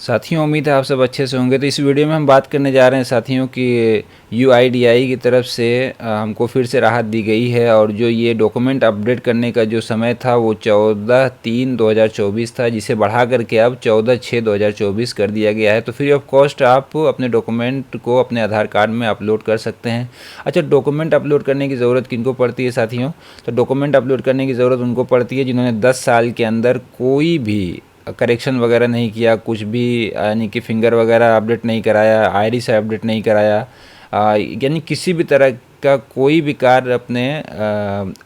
साथियों, उम्मीद है आप सब अच्छे से होंगे। तो इस वीडियो में हम बात करने जा रहे हैं साथियों कि यूआईडीआई की तरफ से हमको फिर से राहत दी गई है और जो ये डॉक्यूमेंट अपडेट करने का जो समय था वो 14/3/2024 था, जिसे बढ़ा करके अब 14/6/2024 कर दिया गया है। तो फ्री ऑफ कॉस्ट आप अपने डॉक्यूमेंट को अपने आधार कार्ड में अपलोड कर सकते हैं। अच्छा, डॉक्यूमेंट अपलोड करने की ज़रूरत किनको पड़ती है साथियों? तो डॉक्यूमेंट अपलोड करने की ज़रूरत उनको पड़ती है जिन्होंने 10 साल के अंदर कोई भी करेक्शन वगैरह नहीं किया, कुछ भी यानी कि फिंगर वगैरह अपडेट नहीं कराया, आइरिस अपडेट नहीं कराया, यानी किसी भी तरह का कोई भी कार्य अपने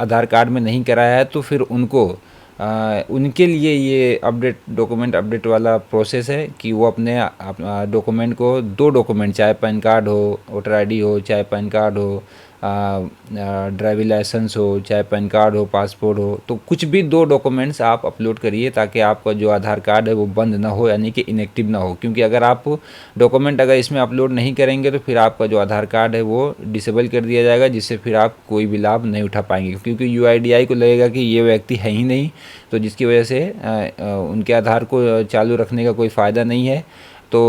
आधार कार्ड में नहीं कराया है, तो फिर उनको उनके लिए ये अपडेट डॉक्यूमेंट अपडेट वाला प्रोसेस है कि वो अपने डॉक्यूमेंट को, दो डॉक्यूमेंट, चाहे पैन कार्ड हो, वोटर आईडी हो, चाहे पैन कार्ड हो, ड्राइविंग लाइसेंस हो, चाहे पैन कार्ड हो, पासपोर्ट हो, तो कुछ भी दो डॉक्यूमेंट्स आप अपलोड करिए ताकि आपका जो आधार कार्ड है वो बंद ना हो, यानी कि इनएक्टिव ना हो। क्योंकि अगर आप डॉक्यूमेंट अगर इसमें अपलोड नहीं करेंगे तो फिर आपका जो आधार कार्ड है वो डिसेबल कर दिया जाएगा, जिससे फिर आप कोई भी लाभ नहीं उठा पाएंगे। क्योंकि यूआईडीआई को लगेगा कि ये व्यक्ति है ही नहीं, तो जिसकी वजह से उनके आधार को चालू रखने का कोई फ़ायदा नहीं है। तो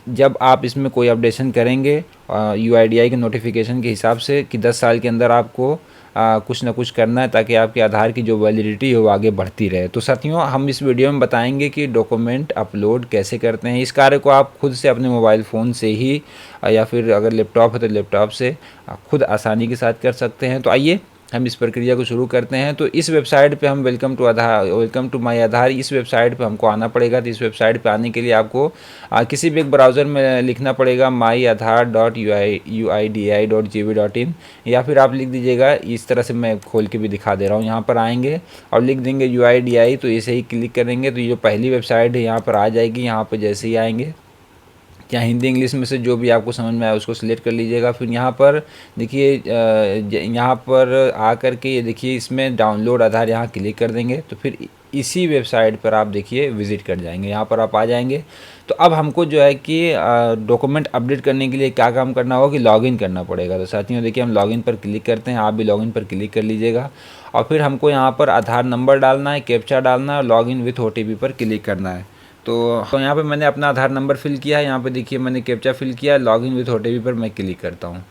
जब आप इसमें कोई अपडेशन करेंगे यूआईडीआई के नोटिफिकेशन के हिसाब से कि 10 साल के अंदर आपको कुछ ना कुछ करना है ताकि आपके आधार की जो वैलिडिटी है वो आगे बढ़ती रहे। तो साथियों, हम इस वीडियो में बताएंगे कि डॉक्यूमेंट अपलोड कैसे करते हैं। इस कार्य को आप खुद से अपने मोबाइल फ़ोन से ही या फिर अगर लैपटॉप है तो लैपटॉप से खुद आसानी के साथ कर सकते हैं। तो आइए हम इस प्रक्रिया को शुरू करते हैं। तो इस वेबसाइट पे हम वेलकम टू माय आधार, इस वेबसाइट पे हमको आना पड़ेगा। तो इस वेबसाइट पे आने के लिए आपको किसी भी एक ब्राउज़र में लिखना पड़ेगा myaadhar.uidi.gv.in, या फिर आप लिख दीजिएगा, इस तरह से मैं खोल के भी दिखा दे रहा हूँ। यहाँ पर आएंगे और लिख देंगे UIDI, तो इसे ही क्लिक करेंगे तो ये जो पहली वेबसाइट है यहाँ पर आ जाएगी। यहाँ पर जैसे ही आएंगे, या हिंदी इंग्लिश में से जो भी आपको समझ में आए उसको सिलेक्ट कर लीजिएगा। फिर यहाँ पर देखिए, यहाँ पर आकर के ये देखिए, इसमें डाउनलोड आधार यहाँ क्लिक कर देंगे तो फिर इसी वेबसाइट पर आप देखिए विज़िट कर जाएंगे। यहाँ पर आप आ जाएंगे तो अब हमको जो है कि डॉक्यूमेंट अपडेट करने के लिए क्या काम करना होगा कि लॉगिन करना पड़ेगा। तो साथियों देखिए, हम लॉगिन पर क्लिक करते हैं, आप भी लॉगिन पर क्लिक कर लीजिएगा और फिर हमको यहाँ पर आधार नंबर डालना है, कैप्चा डालना है और लॉगिन विथ OTP पर क्लिक करना है। तो यहाँ पे मैंने अपना आधार नंबर फिल किया है, यहाँ पे देखिए मैंने कैप्चा फिल किया, लॉगिन विथ OTP पर मैं क्लिक करता हूँ।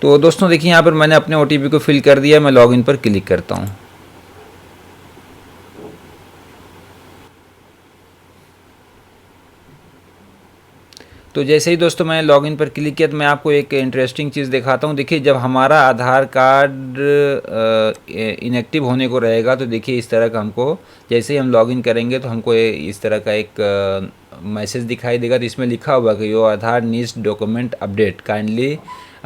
तो दोस्तों देखिए, यहाँ पर मैंने अपने OTP को फिल कर दिया, मैं लॉगिन पर क्लिक करता हूँ। तो जैसे ही दोस्तों मैंने लॉगिन पर क्लिक किया तो मैं आपको एक इंटरेस्टिंग चीज़ दिखाता हूँ। देखिए, जब हमारा आधार कार्ड इनएक्टिव होने को रहेगा तो देखिए इस तरह का हमको, जैसे ही हम लॉगिन करेंगे तो हमको इस तरह का एक मैसेज दिखाई देगा। तो इसमें लिखा हुआ कि your Aadhaar needs document update, kindly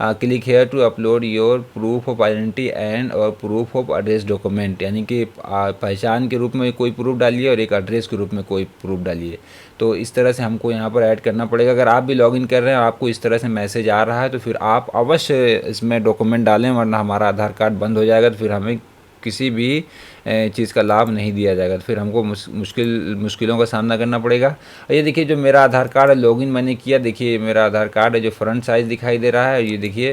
click here to upload your proof of identity and और प्रूफ ऑफ एड्रेस डॉक्यूमेंट, यानी कि पहचान के रूप में कोई प्रूफ डालिए और एक एड्रेस के रूप में कोई प्रूफ डालिए। तो इस तरह से हमको यहाँ पर ऐड करना पड़ेगा। अगर आप भी लॉगिन कर रहे हैं और आपको इस तरह से मैसेज आ रहा है तो फिर आप अवश्य इसमें डॉक्यूमेंट डालें, वरना हमारा आधार कार्ड बंद हो जाएगा तो फिर हमें किसी भी चीज़ का लाभ नहीं दिया जाएगा। तो फिर हमको मुश्किलों का सामना करना पड़ेगा। और ये देखिए, जो मेरा आधार कार्ड है, लॉगिन मैंने किया, देखिए मेरा आधार कार्ड है जो फ्रंट साइज़ दिखाई दे रहा है, ये देखिए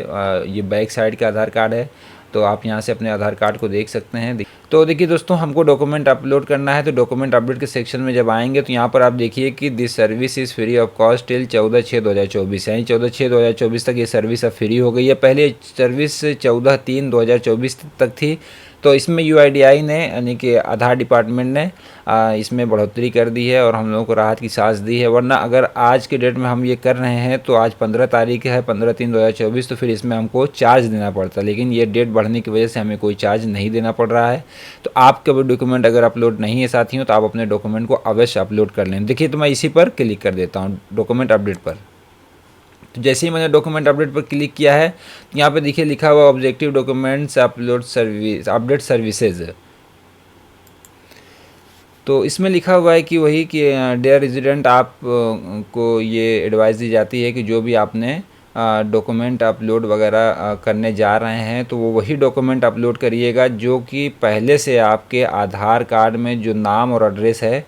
ये बैक साइड का आधार कार्ड है। तो आप यहाँ से अपने आधार कार्ड को देख सकते हैं। तो देखिए दोस्तों, हमको डॉक्यूमेंट अपलोड करना है तो डॉक्यूमेंट अपडेट के सेक्शन में जब आएंगे तो यहाँ पर आप देखिए कि this service is free of cost till 14/6/2024, यानी 14/6/2024 तक ये सर्विस अब फ्री हो गई है। पहले सर्विस 14/3/2024 तक थी। तो इसमें यूआईडीआई ने, यानी कि आधार डिपार्टमेंट ने इसमें बढ़ोतरी कर दी है और हम लोगों को राहत की सांस दी है। वरना अगर आज के डेट में हम ये कर रहे हैं तो आज 15 तारीख है, 15/3/2024, तो फिर इसमें हमको चार्ज देना पड़ता, लेकिन ये डेट बढ़ने की वजह से हमें कोई चार्ज नहीं देना पड़ रहा है। तो आपका भी डॉक्यूमेंट अगर अपलोड नहीं है साथियों तो आप अपने डॉक्यूमेंट को अवश्य अपलोड कर लें। देखिए, तो मैं इसी पर क्लिक कर देता हूँ, डॉक्यूमेंट अपडेट पर। तो जैसे ही मैंने डॉक्यूमेंट अपडेट पर क्लिक किया है तो यहाँ पे देखिए लिखा हुआ objective documents upload service update services. तो इसमें लिखा हुआ है कि वही कि डियर रेजिडेंट, आप को ये एडवाइस दी जाती है कि जो भी आपने डॉक्यूमेंट अपलोड वगैरह करने जा रहे हैं तो वो वही डॉक्यूमेंट अपलोड करिएगा जो कि पहले से आपके आधार कार्ड में जो नाम और एड्रेस है,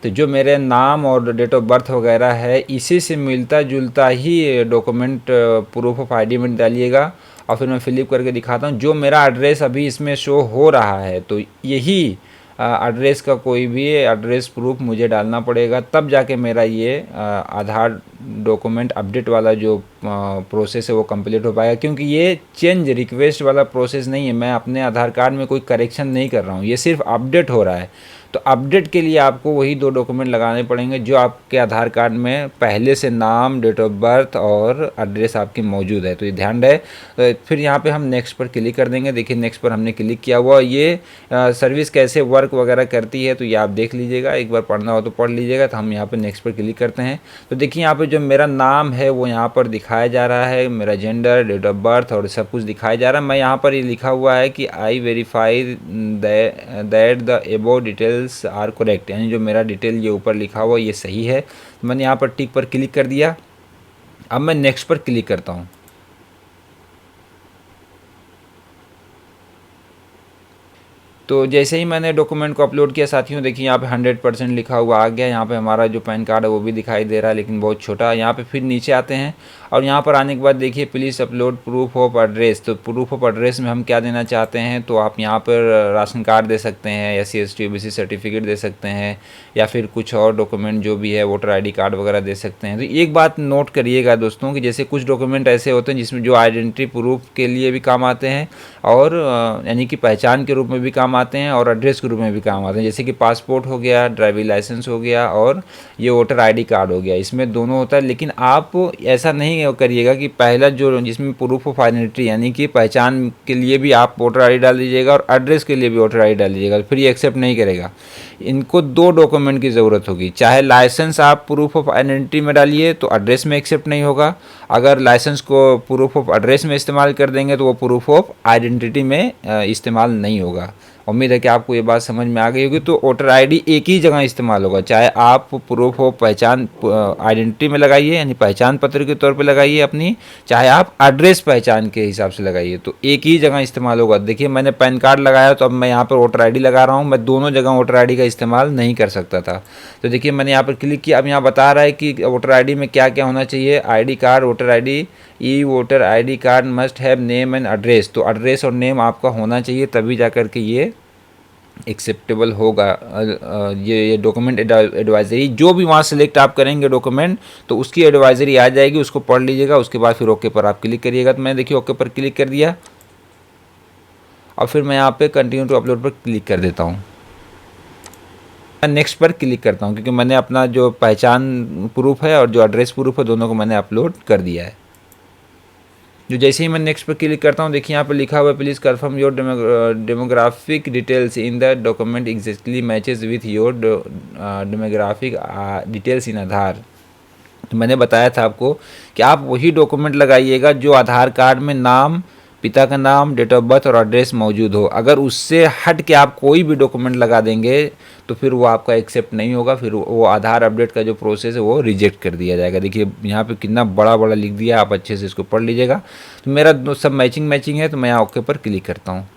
तो जो मेरे नाम और डेट ऑफ बर्थ वगैरह है इसी से मिलता जुलता ही डॉक्यूमेंट प्रूफ ऑफ आईडी में डालिएगा। और फिर मैं फिलिप करके दिखाता हूँ, जो मेरा एड्रेस अभी इसमें शो हो रहा है तो यही एड्रेस का कोई भी एड्रेस प्रूफ मुझे डालना पड़ेगा, तब जाके मेरा ये आधार डॉक्यूमेंट अपडेट वाला जो प्रोसेस है वो कंप्लीट हो पाएगा। क्योंकि ये चेंज रिक्वेस्ट वाला प्रोसेस नहीं है, मैं अपने आधार कार्ड में कोई करेक्शन नहीं कर रहा हूँ, ये सिर्फ अपडेट हो रहा है। तो अपडेट के लिए आपको वही 2 डॉक्यूमेंट लगाने पड़ेंगे जो आपके आधार कार्ड में पहले से नाम, डेट ऑफ बर्थ और एड्रेस आपकी मौजूद है। तो ये ध्यान रहे। फिर यहाँ पे हम नेक्स्ट पर क्लिक कर देंगे। देखिए नेक्स्ट पर हमने क्लिक किया हुआ। ये सर्विस कैसे वर्क वगैरह करती है तो ये आप देख लीजिएगा, एक बार पढ़ना हो तो पढ़ लीजिएगा। तो हम यहाँ पर नेक्स्ट पर क्लिक करते हैं। तो देखिए यहाँ पर जो मेरा नाम है वो यहाँ पर दिखाया जा रहा है, मेरा जेंडर, डेट ऑफ बर्थ और सब कुछ दिखाया जा रहा है। मैं यहाँ पर ये लिखा हुआ है कि I verify that the above details are correct, यानी जो मेरा डिटेल ये ऊपर लिखा हुआ ये सही है। तो मैंने यहाँ पर टिक पर क्लिक कर दिया। अब मैं नेक्स्ट पर क्लिक करता हूँ। तो जैसे ही मैंने डॉक्यूमेंट को अपलोड किया साथियों, देखिए यहाँ पे 100% लिखा हुआ आ गया। यहाँ पे हमारा जो पैन कार्ड है वो भी दिखाई दे रहा है, लेकिन बहुत छोटा। यहाँ पे फिर नीचे आते हैं और यहाँ पर आने के बाद देखिए please upload proof of address. तो प्रूफ ऑफ एड्रेस में हम क्या देना चाहते हैं, तो आप यहाँ पर राशन कार्ड दे सकते हैं, SC ST OBC सर्टिफिकेट दे सकते हैं, या फिर कुछ और डॉक्यूमेंट जो भी है, वोटर ID कार्ड वगैरह दे सकते हैं। तो एक बात नोट करिएगा दोस्तों कि जैसे कुछ डॉक्यूमेंट ऐसे होते हैं जिसमें जो आइडेंटिटी प्रूफ के लिए भी काम आते हैं और यानी कि पहचान के रूप में भी काम आते हैं और एड्रेस के रूप में भी काम आते हैं। जैसे कि पासपोर्ट हो गया, ड्राइविंग लाइसेंस हो गया और ये वोटर ID कार्ड हो गया, इसमें दोनों होता है। लेकिन आप ऐसा नहीं करिएगा कि पहला जो जिसमें प्रूफ ऑफ आइडेंटिटी यानी कि पहचान के लिए भी आप वोटर ID डाल दीजिएगा और एड्रेस के लिए भी वोटर ID डाल दीजिएगा, फिर ये एक्सेप्ट नहीं करेगा। इनको 2 डॉक्यूमेंट की ज़रूरत होगी। चाहे लाइसेंस आप प्रूफ ऑफ आइडेंटिटी में डालिए तो एड्रेस में एक्सेप्ट नहीं होगा, अगर लाइसेंस को प्रूफ ऑफ एड्रेस में इस्तेमाल कर देंगे तो वो प्रूफ ऑफ आइडेंटिटी में इस्तेमाल नहीं होगा। उम्मीद है कि आपको ये बात समझ में आ गई होगी। तो वोटर ID एक ही जगह इस्तेमाल होगा, चाहे आप प्रूफ ऑफ पहचान आइडेंटिटी में लगाइए यानी पहचान पत्र के तौर पे लगाइए अपनी, चाहे आप एड्रेस पहचान के हिसाब से लगाइए, तो एक ही जगह इस्तेमाल होगा। देखिए मैंने पैन कार्ड लगाया तो अब मैं यहाँ पर वोटर ID लगा रहा हूँ, मैं दोनों जगह वोटर ID का इस्तेमाल नहीं कर सकता था। तो देखिए मैंने यहाँ पर क्लिक किया। अब यहाँ बता रहा है कि वोटर ID में क्या क्या होना चाहिए। ID card, voter ID, voter ID card must have name and address. तो एड्रेस और नेम आपका होना चाहिए, तभी जा कर के ये एक्सेप्टेबल होगा। ये डॉक्यूमेंट एडवाइजरी जो भी वहाँ सेलेक्ट आप करेंगे डॉक्यूमेंट, तो उसकी एडवाइजरी आ जाएगी, उसको पढ़ लीजिएगा। उसके बाद फिर ओके पर आप क्लिक करिएगा। तो मैं देखिए ओके पर क्लिक कर दिया और फिर मैं यहाँ पे कंटिन्यू टू अपलोड पर क्लिक कर देता हूँ। नेक्स्ट पर क्लिक करता हूँ क्योंकि मैंने अपना जो पहचान प्रूफ है और जो एड्रेस प्रूफ है दोनों को मैंने अपलोड कर दिया है। जो जैसे ही मैं नेक्स्ट पर क्लिक करता हूँ, देखिए यहाँ पर लिखा हुआ है please confirm your demographic details in the document exactly matches with your demographic details in Aadhaar. तो मैंने बताया था आपको कि आप वही डॉक्यूमेंट लगाइएगा जो आधार कार्ड में नाम, पिता का नाम, डेट ऑफ बर्थ और एड्रेस मौजूद हो। अगर उससे हट के आप कोई भी डॉक्यूमेंट लगा देंगे तो फिर वो आपका एक्सेप्ट नहीं होगा, फिर वो आधार अपडेट का जो प्रोसेस है वो रिजेक्ट कर दिया जाएगा। देखिए यहाँ पे कितना बड़ा बड़ा लिख दिया, आप अच्छे से इसको पढ़ लीजिएगा। तो मेरा सब मैचिंग है, तो मैं यहाँ ओके पर क्लिक करता हूँ।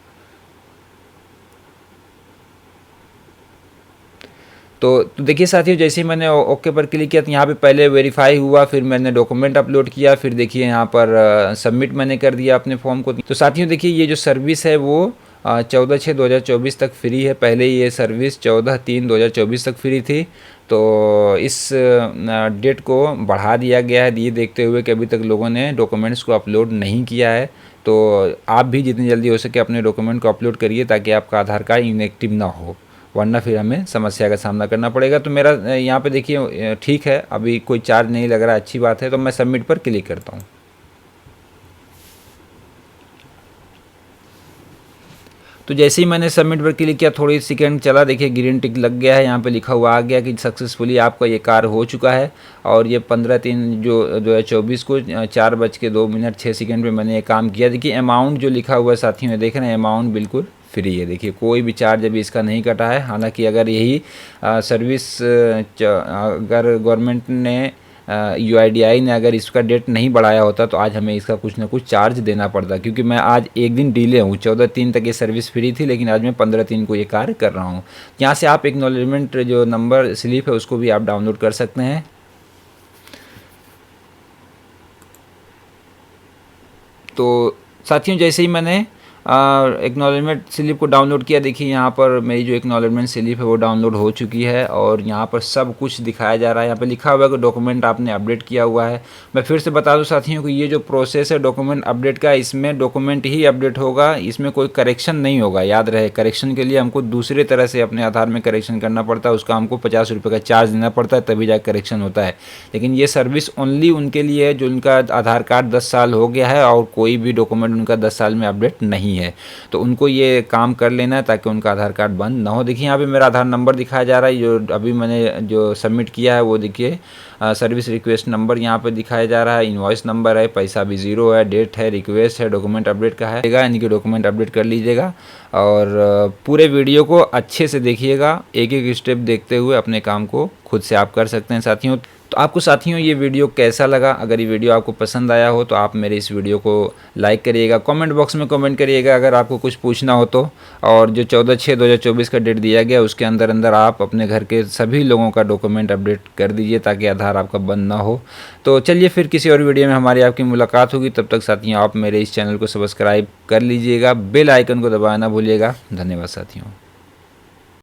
तो देखिए साथियों, जैसे ही मैंने ओके पर क्लिक किया तो यहाँ पे पहले वेरीफाई हुआ, फिर मैंने डॉक्यूमेंट अपलोड किया, फिर देखिए यहाँ पर सबमिट मैंने कर दिया अपने फॉर्म को। तो साथियों देखिए ये जो सर्विस है वो 14/6/2024 तक फ्री है। पहले ये सर्विस 14/3/2024 तक फ्री थी, तो इस डेट को बढ़ा दिया गया है ये देखते हुए कि अभी तक लोगों ने डॉक्यूमेंट्स को अपलोड नहीं किया है। तो आप भी जितनी जल्दी हो सके अपने डॉक्यूमेंट को अपलोड करिए ताकि आपका आधार कार्ड इनएक्टिव ना हो, वरना फिर हमें समस्या का सामना करना पड़ेगा। तो मेरा यहाँ पे देखिए ठीक है, अभी कोई चार्ज नहीं लग रहा, अच्छी बात है। तो मैं सबमिट पर क्लिक करता हूँ। तो जैसे ही मैंने सबमिट पर क्लिक किया, थोड़ी सेकंड चला, देखिए ग्रीन टिक लग गया है, यहाँ पे लिखा हुआ आ गया कि सक्सेसफुली आपका ये कार्य हो चुका है। और ये 15/3 जो 2024 को 4:02:06 पे मैंने ये काम किया। देखिए अमाउंट जो लिखा हुआ है साथियों, देख रहे हैं अमाउंट बिल्कुल फ्री है। देखिए कोई भी चार्ज अभी इसका नहीं कटा है। हालांकि अगर यही सर्विस अगर गवर्नमेंट ने UIDAI ने अगर इसका डेट नहीं बढ़ाया होता तो आज हमें इसका कुछ ना कुछ चार्ज देना पड़ता, क्योंकि मैं आज एक दिन डिले हूँ। 14/3 तक ये सर्विस फ्री थी, लेकिन आज मैं 15/3 को ये कार्य कर रहा हूँ। यहाँ से आप एक्नॉलेजमेंट जो नंबर स्लिप है उसको भी आप डाउनलोड कर सकते हैं। तो साथियों जैसे ही मैंने एक्नॉलेजमेंट स्लिप को डाउनलोड किया। देखिए यहाँ पर मेरी जो एक्नॉलेजमेंट स्लिप है वो डाउनलोड हो चुकी है और यहाँ पर सब कुछ दिखाया जा रहा है। यहाँ पे लिखा हुआ है कि डॉक्यूमेंट आपने अपडेट किया हुआ है। मैं फिर से बता दूं साथियों कि ये जो प्रोसेस है डॉक्यूमेंट अपडेट का, इसमें डॉक्यूमेंट ही अपडेट होगा, इसमें कोई करेक्शन नहीं होगा। याद रहे, करेक्शन के लिए हमको दूसरे तरह से अपने आधार में करेक्शन करना पड़ता है, उसका हमको 50 रुपये का चार्ज देना पड़ता है, तभी जाकर करेक्शन होता है। लेकिन ये सर्विस ओनली उनके लिए है जो उनका आधार कार्ड 10 साल हो गया है और कोई भी डॉक्यूमेंट उनका 10 साल में अपडेट नहीं है। तो उनको ये काम कर लेना है ताकि उनका आधार कार्ड बंद ना हो। देखिए यहाँ पे मेरा आधार नंबर दिखाया जा रहा है, जो अभी मैंने जो सबमिट किया है वो देखिए सर्विस रिक्वेस्ट नंबर यहाँ पे दिखाया जा रहा है, इनवॉइस नंबर है, पैसा भी 0 है, डेट है, रिक्वेस्ट है, डॉक्यूमेंट अपडेट का है, यानी कि डॉक्यूमेंट अपडेट कर लीजिएगा। और पूरे वीडियो को अच्छे से देखिएगा, एक एक स्टेप देखते हुए अपने काम को खुद से आप कर सकते हैं साथियों। तो आपको साथियों ये वीडियो कैसा लगा? अगर ये वीडियो आपको पसंद आया हो तो आप मेरे इस वीडियो को लाइक करिएगा, कमेंट बॉक्स में कमेंट करिएगा अगर आपको कुछ पूछना हो तो। और जो 14/6/2024 का डेट दिया गया उसके अंदर अंदर आप अपने घर के सभी लोगों का डॉक्यूमेंट अपडेट कर दीजिए ताकि आधार आपका बंद ना हो। तो चलिए फिर किसी और वीडियो में हमारी आपकी मुलाकात होगी। तब तक साथियों आप मेरे इस चैनल को सब्सक्राइब कर लीजिएगा, बेल आइकन को दबाना ना भूलिएगा। धन्यवाद साथियों।